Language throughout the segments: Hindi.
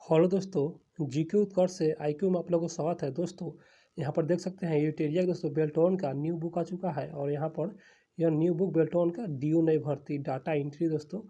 हेलो दोस्तों, जीके उत्कर्ष से आईक्यू में आप लोगों को स्वागत है। दोस्तों यहाँ पर देख सकते हैं यूटेरिया दोस्तों बेल्टोन का न्यू बुक आ चुका है और यहाँ पर यह न्यू बुक बेल्टोन का ड्यू नई भर्ती डाटा एंट्री। दोस्तों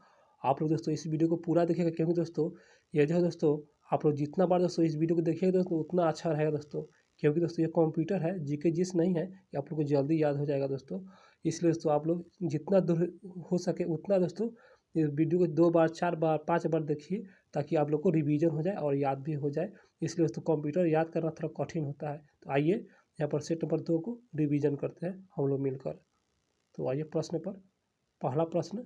आप लोग दोस्तों इस वीडियो को पूरा देखिएगा, क्योंकि दोस्तों ये जो है दोस्तों आप लोग जितना बार दोस्तों इस वीडियो को देखिएगा दोस्तों उतना अच्छा रहेगा दोस्तों, क्योंकि दोस्तों ये कंप्यूटर है, जीके जिस नहीं है ये आप लोग को जल्दी याद हो जाएगा दोस्तों। इसलिए दोस्तों आप लोग जितना दूर हो सके उतना दोस्तों इस वीडियो को 2 बार 4 बार 5 बार देखिए, ताकि आप लोग को रिवीजन हो जाए और याद भी हो जाए। इसलिए दोस्तों कंप्यूटर याद करना थोड़ा कठिन होता है। तो आइए यहाँ पर सेट नंबर 2 को रिवीजन करते हैं हम लोग मिलकर। तो आइए प्रश्न पर। पहला प्रश्न,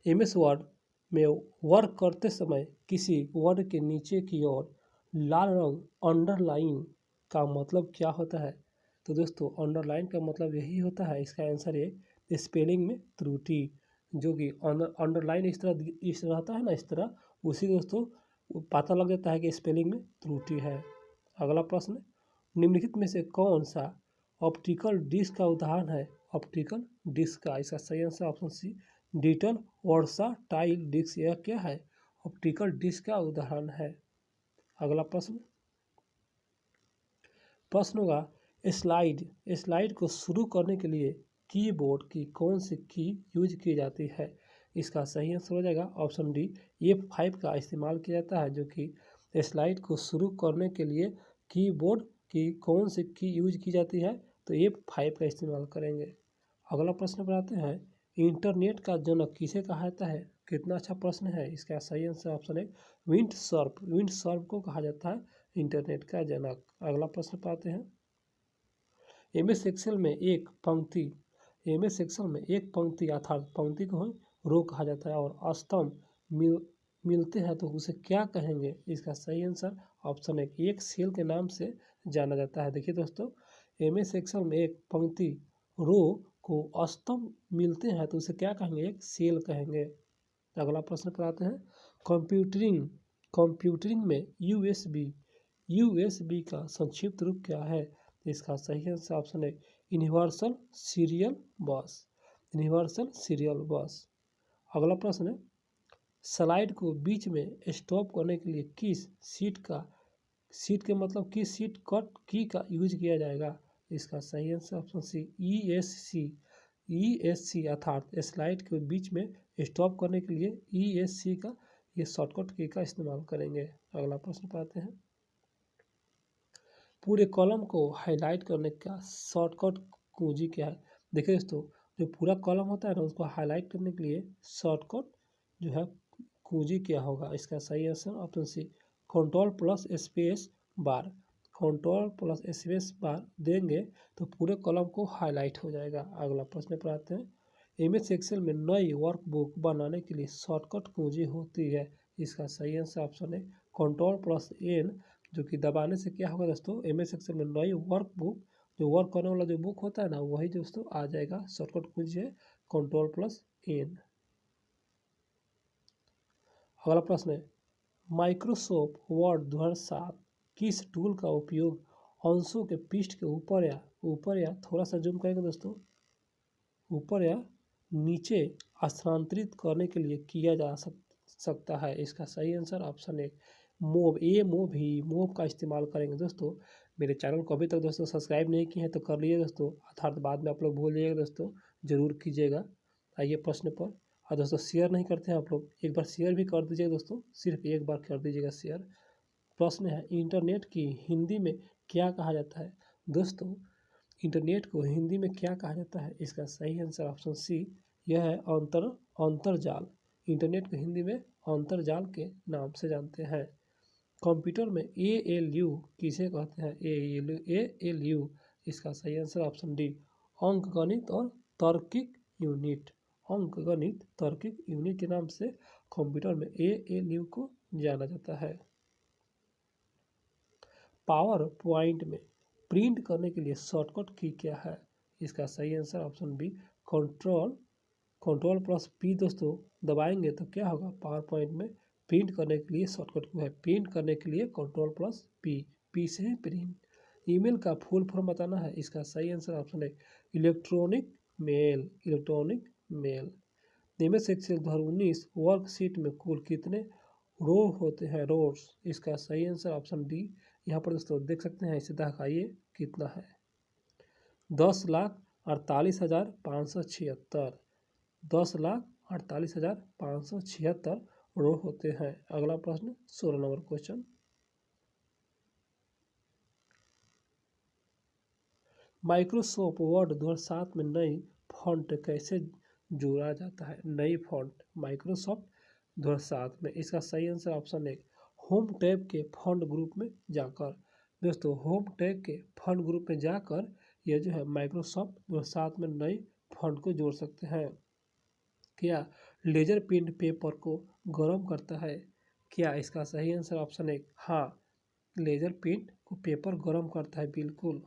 एमएस वर्ड में वर्क करते समय किसी वर्ड के नीचे की ओर लाल रंग अंडरलाइन का मतलब क्या होता है? तो दोस्तों अंडरलाइन का मतलब यही होता है, इसका आंसर है स्पेलिंग में त्रुटि। जो कि अंडरलाइन इस तरह रहता है ना, इस तरह उसी दोस्तों पता लग जाता है कि स्पेलिंग में त्रुटि है। अगला प्रश्न, निम्नलिखित में से कौन सा ऑप्टिकल डिस्क का उदाहरण है? ऑप्टिकल डिस्क का इसका सही answer option C digital versatile disc. यह क्या है? ऑप्टिकल डिस्क का उदाहरण है। अगला प्रश्न, प्रश्न होगा स्लाइड को शुरू करने के लिए कीबोर्ड की कौन सी की यूज की जाती है? इसका सही आंसर हो जाएगा ऑप्शन डी F5 का इस्तेमाल किया जाता है। जो कि स्लाइड को शुरू करने के लिए कीबोर्ड की कौन सी की यूज की जाती है? तो F5 का इस्तेमाल करेंगे। अगला प्रश्न पर आते हैं, इंटरनेट का जनक किसे कहा जाता है? कितना अच्छा प्रश्न है। इसका सही आंसर ऑप्शन है विंडसर्फ को कहा जाता है इंटरनेट का जनक। अगला प्रश्न पाते हैं, एमएस एक्सेल में एक पंक्ति अर्थात पंक्ति को रो कहा जाता है और स्तंभ मिलते हैं तो उसे क्या कहेंगे? इसका सही आंसर ऑप्शन है एक सेल के नाम से जाना जाता है। देखिए दोस्तों, एमएस एक्सेल में एक पंक्ति रो को स्तंभ मिलते हैं तो उसे क्या कहेंगे? एक सेल कहेंगे। अगला प्रश्न पर आते हैं, कंप्यूटरिंग में यूएसबी का संक्षिप्त रूप क्या है? इसका सही आंसर ऑप्शन है यूनिवर्सल सीरियल बस। अगला प्रश्न है, स्लाइड को बीच में स्टॉप करने के लिए किस सीट के मतलब किस सीट कट की का यूज किया जाएगा? इसका सही आंसर ऑप्शन सी ESC अर्थात स्लाइड के बीच में स्टॉप करने के लिए ESC का ये शॉर्टकट की का इस्तेमाल करेंगे। अगला प्रश्न पाते हैं, पूरे कॉलम को हाईलाइट करने का शॉर्टकट कुंजी क्या है? देखिए दोस्तों, जो पूरा कॉलम होता है ना उसको हाईलाइट करने के लिए शॉर्टकट जो है कुंजी क्या होगा? इसका सही answer option C control plus space bar देंगे तो पूरे कॉलम को हाईलाइट हो जाएगा। अगला प्रश्न पर आते हैं, एमएस एक्सेल में नई वर्कबुक बनाने के लिए शॉर्टकट कुंजी होती है। इसका सही आंसर ऑप्शन है Ctrl+N, जो कि दबाने से क्या होगा दोस्तों, एमएस एक्सेल में नई वर्कबुक जो वर्क करने वाला जो बुक होता है ना वही दोस्तों आ जाएगा। शॉर्टकट कुंजी है Ctrl+N। अगला प्रश्न है, माइक्रोसॉफ्ट वर्ड 2007 किस टूल का उपयोग अंशों के पृष्ठ के ऊपर या थोड़ा सा जूम करेंगे दोस्तों, ऊपर या नीचे स्थानांतरित करने के लिए किया जा सकता है? इसका सही आंसर ऑप्शन है मूव का इस्तेमाल करेंगे। दोस्तों मेरे चैनल को अभी तक दोस्तों सब्सक्राइब नहीं किए हैं तो कर लीजिए दोस्तों, अर्थात बाद में आप लोग भूल जाइएगा दोस्तों, जरूर कीजिएगा। आइए प्रश्न पर। और दोस्तों शेयर नहीं करते हैं आप लोग, एक बार शेयर भी कर दीजिएगा दोस्तों, सिर्फ एक बार कर दीजिएगा शेयर। प्रश्न है, इंटरनेट की हिंदी में क्या कहा जाता है? दोस्तों इंटरनेट को हिंदी में क्या कहा जाता है? इसका सही आंसर ऑप्शन सी यह है अंतरजाल। इंटरनेट को हिंदी में अंतरजाल के नाम से जानते हैं। कंप्यूटर में ALU किसे कहते हैं? ALU इसका सही आंसर ऑप्शन डी अंकगणित और तार्किक यूनिट। अंकगणित तार्किक यूनिट के नाम से कंप्यूटर में ALU को जाना जाता है। पावर पॉइंट में प्रिंट करने के लिए शॉर्टकट की क्या है? इसका सही आंसर ऑप्शन बी Ctrl+P दोस्तों दबाएंगे तो क्या होगा, पावर पॉइंट में प्रिंट करने के लिए शॉर्टकट को है प्रिंट करने के लिए Ctrl+P से प्रिंट। ईमेल का फुल फॉर्म बताना है। इसका सही आंसर ऑप्शन है electronic mail. MS Excel 2019 worksheet में कुल कितने रो होते हैं रोर्स। इसका सही आंसर ऑप्शन डी। यहाँ पर दोस्तों देख सकते हैं, इसे दिखाइए कितना है। 10,48,576। 10,48,576 रो होते हैं। अगला प्रश्न 16 नंबर क्वेश्चन। माइक्रोसॉफ्ट वर्ड 2007 में नई फॉन्ट कैसे जोड़ा जाता है? नई फॉन्ट माइक्रोसॉफ्ट 2007 में। इसका सही आंसर ऑप्शन एक, होम टैब के फॉन्ट ग्रुप में जाकर। दोस्तों होम टैब के फॉन्ट ग्रुप में जाकर यह जो है माइक्रोसॉफ्ट 2007 में नई फॉन्ट को जोड़ सकते हैं। क्या लेजर प्रिंट पेपर को गर्म करता है? क्या इसका सही आंसर ऑप्शन एक, हाँ लेजर प्रिंट को पेपर गर्म करता है, बिल्कुल।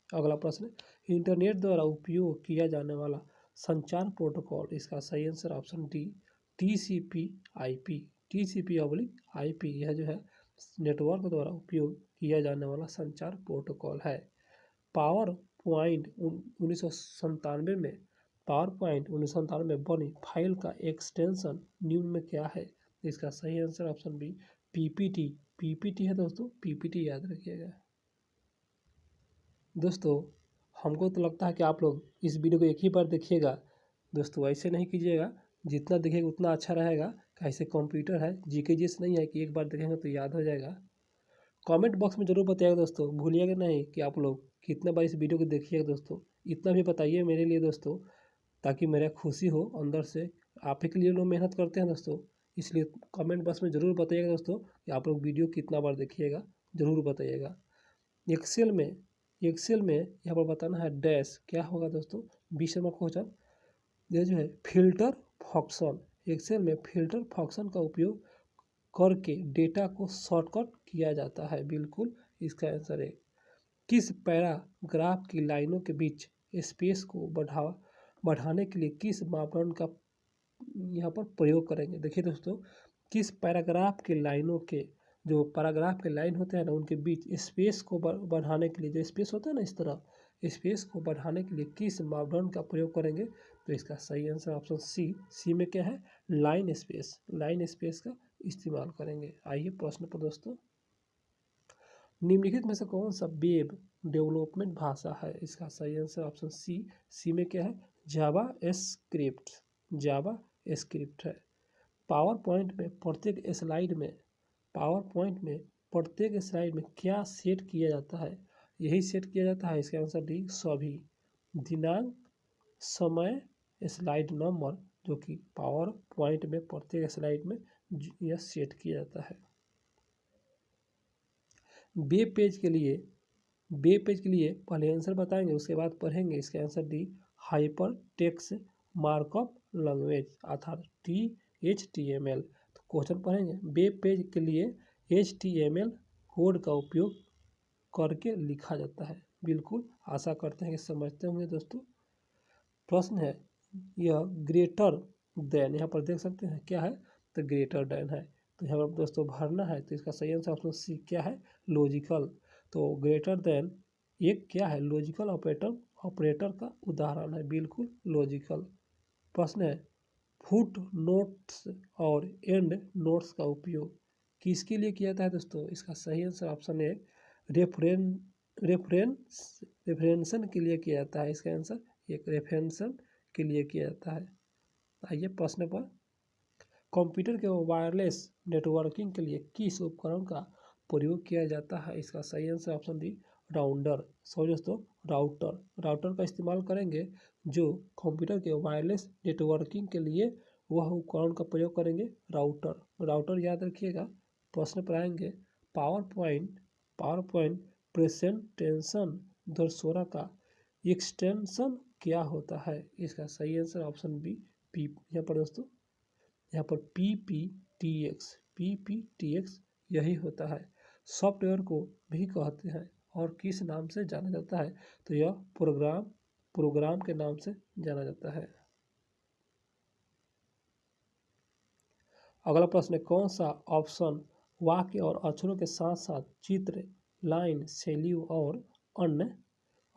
अगला प्रश्न, इंटरनेट द्वारा उपयोग किया जाने वाला संचार प्रोटोकॉल। इसका सही answer option D, TCP/IP। TCP/IP यह जो है नेटवर्क द्वारा उपयोग किया जाने वाला संचार प्रोटोकॉल है। पावर पॉइंट 1997 में बनी फाइल का एक्सटेंशन निम्न में क्या है? इसका सही आंसर ऑप्शन बी, PPT है दोस्तों, PPT याद रखिएगा। दोस्तों हमको तो लगता है कि आप लोग इस वीडियो को एक ही बार देखिएगा। दोस्तों ऐसे नहीं कीजिएगा, जितना देखेगा उतना अच्छा रहेगा। कैसे कंप्यूटर है, जीके जैसे नहीं है कि एक बार देखेंगे तो याद हो जाएगा। कमेंट बॉक्स में ज़रूर बताइएगा दोस्तों, भूलिएगा नहीं कि आप लोग कितने बार इस वीडियो को देखिएगा दोस्तों। इतना भी बताइए मेरे लिए दोस्तों, ताकि मेरा खुशी हो अंदर से। आप ही के लिए लोग मेहनत करते हैं दोस्तों, इसलिए कमेंट बॉक्स में ज़रूर बताइएगा दोस्तों कि आप लोग वीडियो कितना बार देखिएगा, ज़रूर बताइएगा। एक्सेल में यहाँ पर बताना है डैश क्या होगा दोस्तों। 20 नंबर क्वेश्चन, ये जो है फिल्टर फंक्शन। एक्सेल में फिल्टर फंक्शन का उपयोग करके डेटा को शॉर्टकट किया जाता है, बिल्कुल इसका आंसर है। किस पैराग्राफ की लाइनों के बीच स्पेस को बढ़ाने के लिए किस मापदंड का यहाँ पर प्रयोग करेंगे? देखिए दोस्तों, किस पैराग्राफ के लाइनों के जो पैराग्राफ के लाइन होते हैं ना, उनके बीच स्पेस को बढ़ाने के लिए, जो स्पेस होता है ना इस तरह, स्पेस को बढ़ाने के लिए किस मापदंड का प्रयोग करेंगे? तो इसका सही आंसर ऑप्शन सी में क्या है, लाइन स्पेस का इस्तेमाल करेंगे। आइए प्रश्न पर दोस्तों, निम्नलिखित में से कौन सा वेब डेवलपमेंट भाषा है? इसका सही आंसर ऑप्शन सी में क्या है, जावा स्क्रिप्ट है। पावर पॉइंट में प्रत्येक स्लाइड में क्या सेट किया जाता है? यही सेट किया जाता है, इसका आंसर डी, सभी। दिनांक, समय, स्लाइड नंबर, जो कि पावर पॉइंट में प्रत्येक स्लाइड में यह सेट किया जाता है। वेब पेज के लिए पहले आंसर बताएंगे, उसके बाद पढ़ेंगे। इसका answer D, hyper text markup language अर्थात HTML। तो क्वेश्चन पढ़ेंगे, वेब पेज के लिए HTML कोड का उपयोग करके लिखा जाता है। बिल्कुल, आशा करते हैं कि समझते होंगे दोस्तों। प्रश्न है, यह ग्रेटर देन, यहाँ पर देख सकते हैं क्या है, तो ग्रेटर देन है। तो यहाँ पर दोस्तों भरना है, तो इसका सही आंसर ऑप्शन सी क्या है, लॉजिकल। तो ग्रेटर देन एक क्या है, लॉजिकल ऑपरेटर का उदाहरण है, बिल्कुल लॉजिकल। प्रश्न है, फुट नोट्स और एंड नोट्स का उपयोग किसके लिए किया जाता है दोस्तों? इसका सही आंसर ऑप्शन है, रेफरेंसन के लिए किया जाता है। इसका आंसर एक, रेफरेंसन के लिए किया जाता है। आइए प्रश्न पर, कंप्यूटर के वायरलेस नेटवर्किंग के लिए किस उपकरण का प्रयोग किया जाता है? इसका सही आंसर ऑप्शन डी, राउटर का इस्तेमाल करेंगे। जो कंप्यूटर के वायरलेस नेटवर्किंग के लिए वह उपकरण का प्रयोग करेंगे, राउटर याद रखिएगा। प्रश्न पर आएंगे, पावर पॉइंट प्रेजेंटेशन 2016 का एक्सटेंशन क्या होता है? इसका सही आंसर ऑप्शन बी, यहाँ पर दोस्तों, यहाँ पर PPTX यही होता है। सॉफ्टवेयर को भी कहते हैं और किस नाम से जाना जाता है? तो यह प्रोग्राम के नाम से जाना जाता है। अगला प्रश्न है, कौन सा ऑप्शन वाक्य और अक्षरों के साथ साथ चित्र, लाइन, शैली और अन्य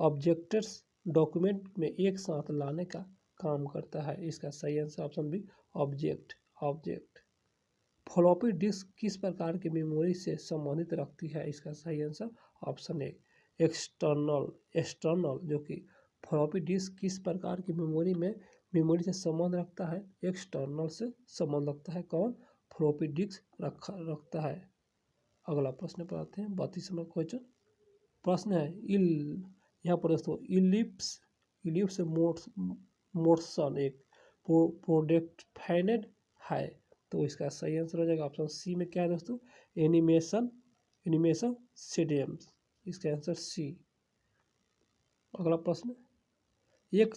ऑब्जेक्ट्स डॉक्यूमेंट में एक साथ लाने का काम करता है? इसका सही answer option B object. Object. Floppy disk किस प्रकार की मेमोरी से संबंधित रखती है? इसका सही answer option A external. External जो कि फ्लॉपी डिस्क किस प्रकार की मेमोरी से संबंध रखता है? एक्सटर्नल से संबंध रखता है। कौन? फ्लॉपी डिस्क रखता है। अगला प्रश्न पर आते हैं, 32 नंबर क्वेश्चन। प्रश्न है यहाँ पर दोस्तों इलिप्स मोशन एक प्रोडेक्ट है, तो इसका सही आंसर हो जाएगा ऑप्शन सी में क्या है दोस्तों? एनिमेशन सीडियम्स। इसका आंसर सी। अगला प्रश्न, एक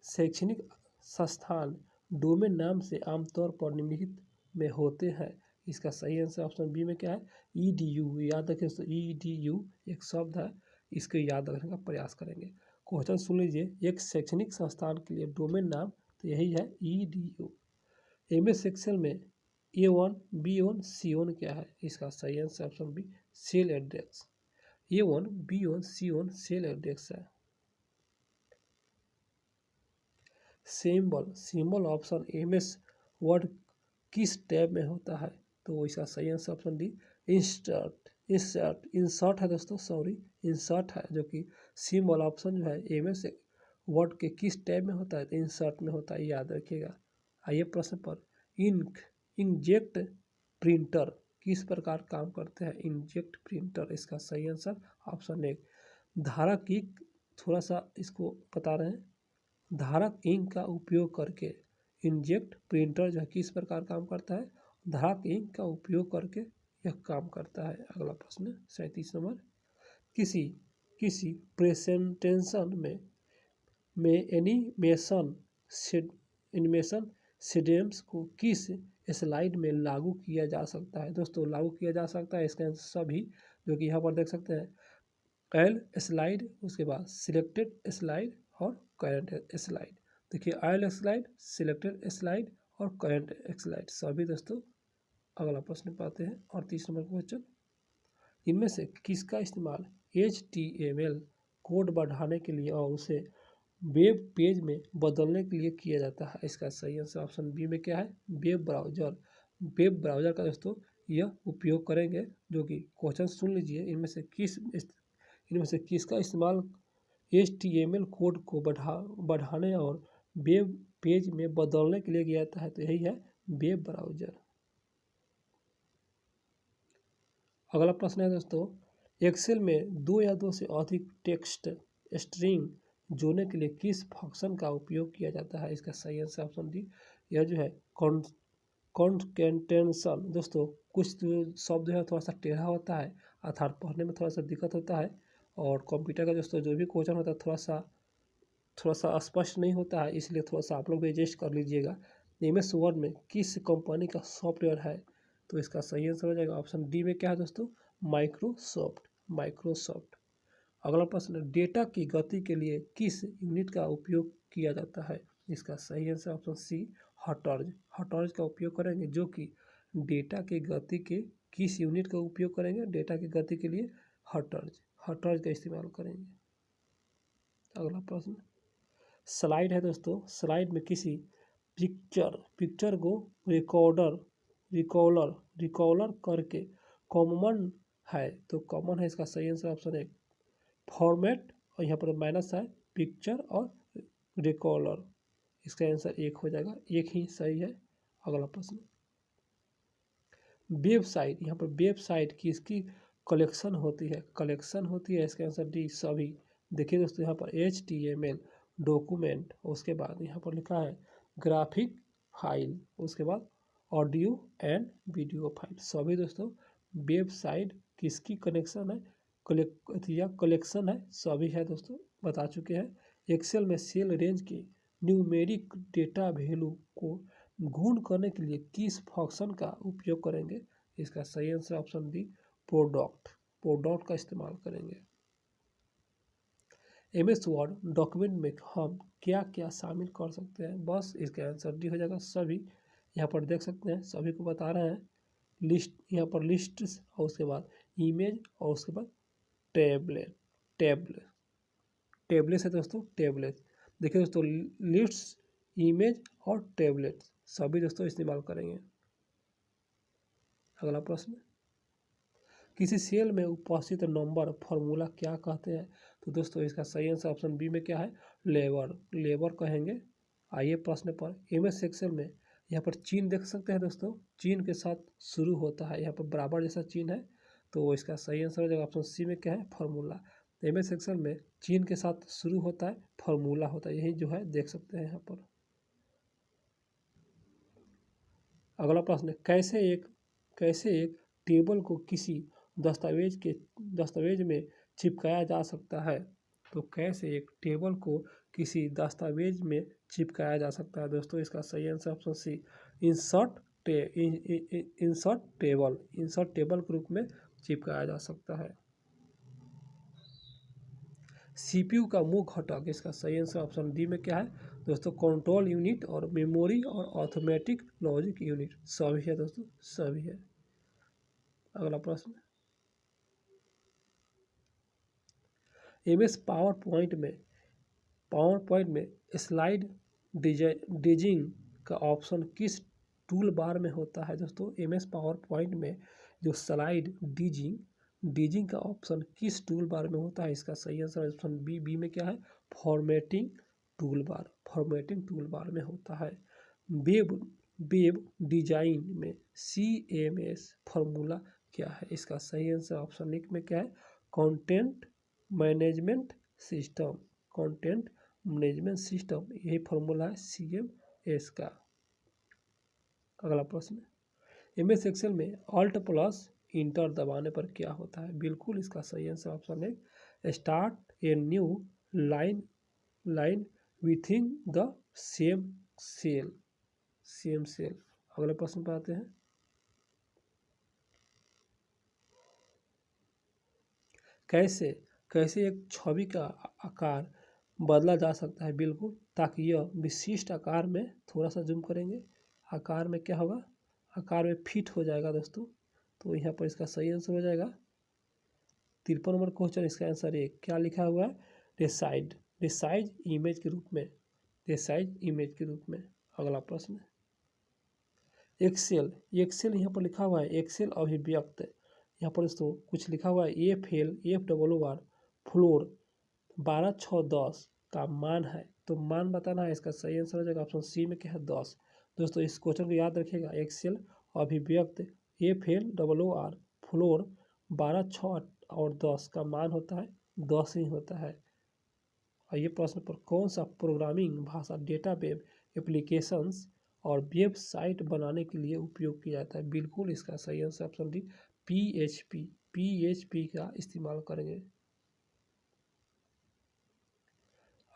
शैक्षणिक संस्थान डोमेन नाम से आमतौर पर निम्नलिखित में होते हैं। इसका सही आंसर ऑप्शन बी में क्या है? EDU। याद रखें दोस्तों, EDU एक शब्द है, इसको याद रखने का प्रयास करेंगे। क्वेश्चन सुन लीजिए, एक शैक्षणिक संस्थान के लिए डोमेन नाम तो यही है EDU। MS एक्सेल में A1 B1 C1 क्या है? इसका सही answer option B cell address. A1 B1 C1 cell address है। सिंबल ऑप्शन MS वर्ड किस टैब में होता है? तो इसका सही आंसर ऑप्शन डी इंसर्ट है दोस्तों, सॉरी इंसर्ट है, जो कि सिंबल ऑप्शन जो है MS वर्ड के किस टैब में होता है? तो इंसर्ट में होता है, याद रखिएगा। आइए प्रश्न पर, इंकजेट प्रिंटर किस प्रकार काम करते हैं? इंकजेट प्रिंटर, इसका सही आंसर ऑप्शन ए धारक इंक, थोड़ा सा इसको बता रहे हैं, धारक इंक का उपयोग करके इंकजेट प्रिंटर जो है किस प्रकार काम करता है? धारक इंक का उपयोग करके यह काम करता है। अगला प्रश्न 37 नंबर, किसी प्रेजेंटेशन में एनिमेशन सीडियम्स को किस स्लाइड में लागू किया जा सकता है? दोस्तों लागू किया जा सकता है, इसके आंसर सभी, जो कि यहाँ पर देख सकते हैं, एल स्लाइड, उसके बाद सिलेक्टेड स्लाइड और करंट स्लाइड। देखिए एल स्लाइड, सिलेक्टेड स्लाइड और करंट स्लाइड सभी दोस्तों। अगला प्रश्न पाते हैं 38 नंबर क्वेश्चन, इनमें से किसका इस्तेमाल HTML कोड बढ़ाने के लिए और उसे वेब पेज में बदलने के लिए किया जाता है? इसका सही आंसर ऑप्शन बी में क्या है? वेब ब्राउजर का दोस्तों यह उपयोग करेंगे, जो कि क्वेश्चन सुन लीजिए, इनमें से किसका इस्तेमाल HTML कोड को बढ़ाने और वेब पेज में बदलने के लिए किया जाता है? तो यही है वेब ब्राउजर। अगला प्रश्न है दोस्तों, एक्सेल में 2 या 2 से अधिक टेक्स्ट स्ट्रिंग जोड़ने के लिए किस फंक्शन का उपयोग किया जाता है? इसका सही आंसर ऑप्शन डी, यह जो है कॉन्केटेनेशन। दोस्तों कुछ शब्द जो है थोड़ा सा टेढ़ा होता है, अर्थात पढ़ने में थोड़ा सा दिक्कत होता है, और कंप्यूटर का दोस्तों जो भी क्वेश्चन होता है थोड़ा सा स्पष्ट नहीं होता है, इसलिए थोड़ा सा आप लोग भी एडजस्ट कर लीजिएगा। MS वर्ड में किस कंपनी का सॉफ्टवेयर है? तो इसका सही आंसर हो जाएगा ऑप्शन डी में क्या है दोस्तों? माइक्रोसॉफ्ट। अगला प्रश्न, डेटा की गति के लिए किस यूनिट का उपयोग किया जाता है? इसका सही आंसर ऑप्शन सी हर्ट्ज का उपयोग करेंगे, जो कि डेटा की गति के किस यूनिट का उपयोग करेंगे? डेटा की गति के लिए हर्ट्ज का इस्तेमाल करेंगे। अगला प्रश्न स्लाइड है दोस्तों, स्लाइड में किसी पिक्चर को रिकॉलर करके कॉमन है, तो कॉमन है, इसका सही आंसर ऑप्शन है फॉर्मेट, और यहाँ पर माइनस है पिक्चर और रिकॉलर, इसका आंसर एक हो जाएगा, एक ही सही है। अगला प्रश्न वेबसाइट, यहाँ पर वेबसाइट किसकी कलेक्शन होती है? इसका आंसर डी सभी। देखिए दोस्तों यहाँ पर HTML डॉक्यूमेंट, उसके बाद यहाँ पर लिखा है ग्राफिक फाइल, उसके बाद ऑडियो एंड वीडियो फाइल, सभी दोस्तों वेबसाइट किसकी कलेक्शन है? कलेक्शन है, सभी है दोस्तों, बता चुके हैं। एक्सेल में सेल रेंज के न्यूमेरिक डेटा वैल्यू को गुण करने के लिए किस फंक्शन का उपयोग करेंगे? इसका सही आंसर ऑप्शन डी प्रोडक्ट का इस्तेमाल करेंगे। MS वर्ड डॉक्यूमेंट में हम क्या क्या शामिल कर सकते हैं? बस इसका आंसर डी हो जाएगा सभी। यहाँ पर देख सकते हैं सभी को बता रहे हैं, लिस्ट, यहाँ पर लिस्ट और उसके बाद इमेज और उसके बाद टेबलेट है दोस्तों, टेबलेट। देखिए दोस्तों, लिस्ट्स, इमेज और टेबलेट सभी दोस्तों इस्तेमाल करेंगे। अगला प्रश्न, किसी सेल में उपस्थित नंबर फॉर्मूला क्या कहते हैं? तो दोस्तों इसका सही आंसर ऑप्शन बी में क्या है, लेबर, लेबर कहेंगे। आइए प्रश्न पर, एमएस एक्सेल में यहाँ पर चिन्ह देख सकते हैं दोस्तों, चिन्ह के साथ शुरू होता है, यहाँ पर बराबर जैसा चिन्ह है, तो इसका सही आंसर हो जाएगा ऑप्शन सी में क्या है, फॉर्मूला। एमएस एक्सेल में चिन्ह के साथ शुरू होता है, फॉर्मूला होता है, यही जो है देख सकते हैं यहाँ पर। अगला प्रश्न, कैसे एक टेबल को किसी दस्तावेज में चिपकाया जा सकता है? तो कैसे एक टेबल को किसी दस्तावेज में चिपकाया जा सकता है? दोस्तों इसका सही answer option C, insert table के रूप में चिपकाया जा सकता है। सीपीयू का मुख्य घटक, इसका सही आंसर ऑप्शन डी में क्या है दोस्तों, कंट्रोल यूनिट और मेमोरी और ऑटोमेटिक लॉजिक यूनिट सभी है दोस्तों, सभी है। अगला प्रश्न, एमएस पावर पॉइंट में स्लाइड डिजिंग का ऑप्शन किस टूल बार में होता है? दोस्तों एमएस पावर पॉइंट में जो स्लाइड डिजिंग का ऑप्शन किस टूल बार में होता है? इसका सही आंसर ऑप्शन बी में क्या है, फॉर्मेटिंग टूल बार में होता है। वेब डिजाइन में CMS फॉर्मूला क्या है? इसका सही आंसर ऑप्शन एक में क्या है, कंटेंट मैनेजमेंट सिस्टम, यही फॉर्मूला है CMS का। अगला प्रश्न, एमएस एक्सेल में ऑल्ट प्लस इंटर दबाने पर क्या होता है? बिल्कुल इसका सही आंसर ऑप्शन है, start a new line within the same cell. अगले प्रश्न पर आते हैं, कैसे एक छवि का आकार बदला जा सकता है? बिल्कुल, ताकि यह विशिष्ट आकार में, थोड़ा सा जूम करेंगे, आकार में क्या होगा, आकार में फिट हो जाएगा दोस्तों। तो यहाँ पर इसका सही आंसर हो जाएगा 53 नंबर क्वेश्चन, इसका आंसर एक क्या लिखा हुआ है, रिसाइज इमेज के रूप में। अगला प्रश्न, एक्सेल यहाँ पर लिखा हुआ है एक्सेल अभिव्यक्त, यहाँ पर दोस्तों कुछ लिखा हुआ है FLFWR फ्लोर 12/6/10 का मान है, तो मान बताना है। इसका सही आंसर हो जाएगा ऑप्शन सी में क्या है, 10। दोस्तों इस क्वेश्चन को याद रखिएगा, एक्सेल अभिव्यक्त FLWR फ्लोर 12/6/10 का मान होता है 10 ही होता है। आइए प्रश्न पर, कौन सा प्रोग्रामिंग भाषा डेटा वेब एप्लीकेशंस और वेबसाइट बनाने के लिए उपयोग किया जाता है? बिल्कुल इसका सही आंसर ऑप्शन डी, PHP का इस्तेमाल करेंगे।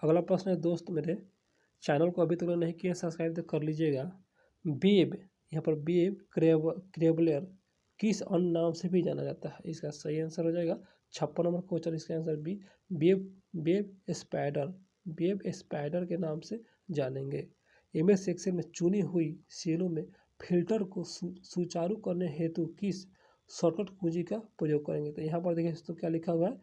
अगला प्रश्न है दोस्त, मेरे चैनल को अभी तक नहीं किया सब्सक्राइब तो कर लीजिएगा। यहाँ पर वेब क्रेबलर किस अन्य नाम से भी जाना जाता है? इसका सही आंसर हो जाएगा 56 नंबर क्वेश्चन, इसका आंसर बी, वेब स्पाइडर के नाम से जानेंगे। एमएस एक्सेल में चुनी हुई सेलों में फिल्टर को सुचारू करने हेतु किस शॉर्टकट कुंजी का प्रयोग करेंगे? तो यहाँ पर देखिए दोस्तों क्या लिखा हुआ है,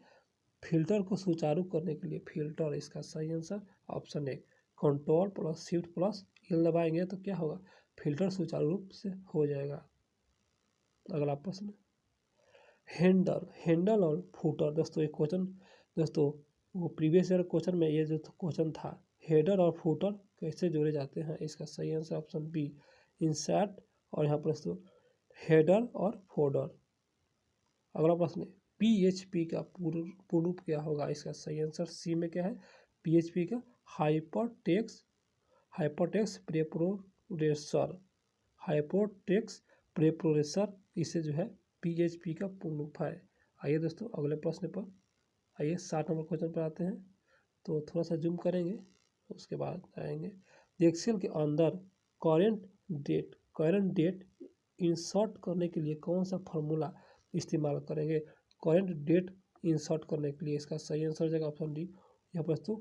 फिल्टर को सुचारू करने के लिए फिल्टर, इसका सही आंसर ऑप्शन है, Ctrl+Shift+L दबाएंगे तो क्या होगा, फिल्टर सुचारू रूप से हो जाएगा। अगला प्रश्न, हैंडल और फुटर, दोस्तों एक क्वेश्चन दोस्तों वो प्रीवियस ईयर क्वेश्चन में ये जो क्वेश्चन था, हेडर और फुटर कैसे जोड़े जाते हैं? इसका सही आंसर ऑप्शन बी, इंसर्ट और यहाँ पर दोस्तों हेडर और फोल्डर। अगला प्रश्न, PHP का पूर्ण रूप क्या होगा? इसका सही आंसर सी में क्या है, PHP का हाइपरटेक्स्ट प्रेपोरेसर, इसे जो है PHP का पूर्ण रूप है। आइए दोस्तों अगले प्रश्न पर, आइए 60 नंबर क्वेश्चन पर आते हैं, तो थोड़ा सा जूम करेंगे उसके बाद आएंगे। एक्सेल के अंदर करंट डेट इंसर्ट करने के लिए कौन सा फार्मूला इस्तेमाल करेंगे? करंट डेट इंसर्ट करने के लिए इसका सही आंसर हो जाएगा ऑप्शन डी, यहाँ पर दोस्तों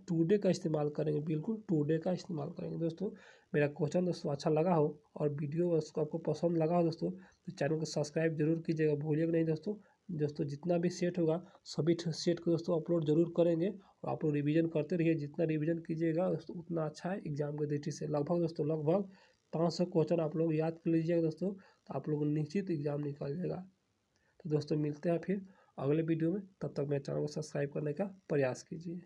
टुडे का इस्तेमाल करेंगे, बिल्कुल टुडे का इस्तेमाल करेंगे। दोस्तों मेरा क्वेश्चन दोस्तों अच्छा लगा हो और वीडियो आपको पसंद लगा हो दोस्तों, तो चैनल को सब्सक्राइब जरूर कीजिएगा, भूलिएगा नहीं दोस्तों। दोस्तों जितना भी सेट होगा सभी सेट को दोस्तों अपलोड जरूर करेंगे, और आप लोग रिविज़न करते रहिए। जितना रिविज़न कीजिएगा दोस्तों उतना अच्छा है एग्जाम के दृष्टि से। लगभग 500 क्वेश्चन आप लोग याद कर लीजिएगा दोस्तों, तो आप लोग निश्चित एग्जाम निकाल जाएगा। तो दोस्तों मिलते हैं फिर अगले वीडियो में, तब तक मेरे चैनल को सब्सक्राइब करने का प्रयास कीजिए।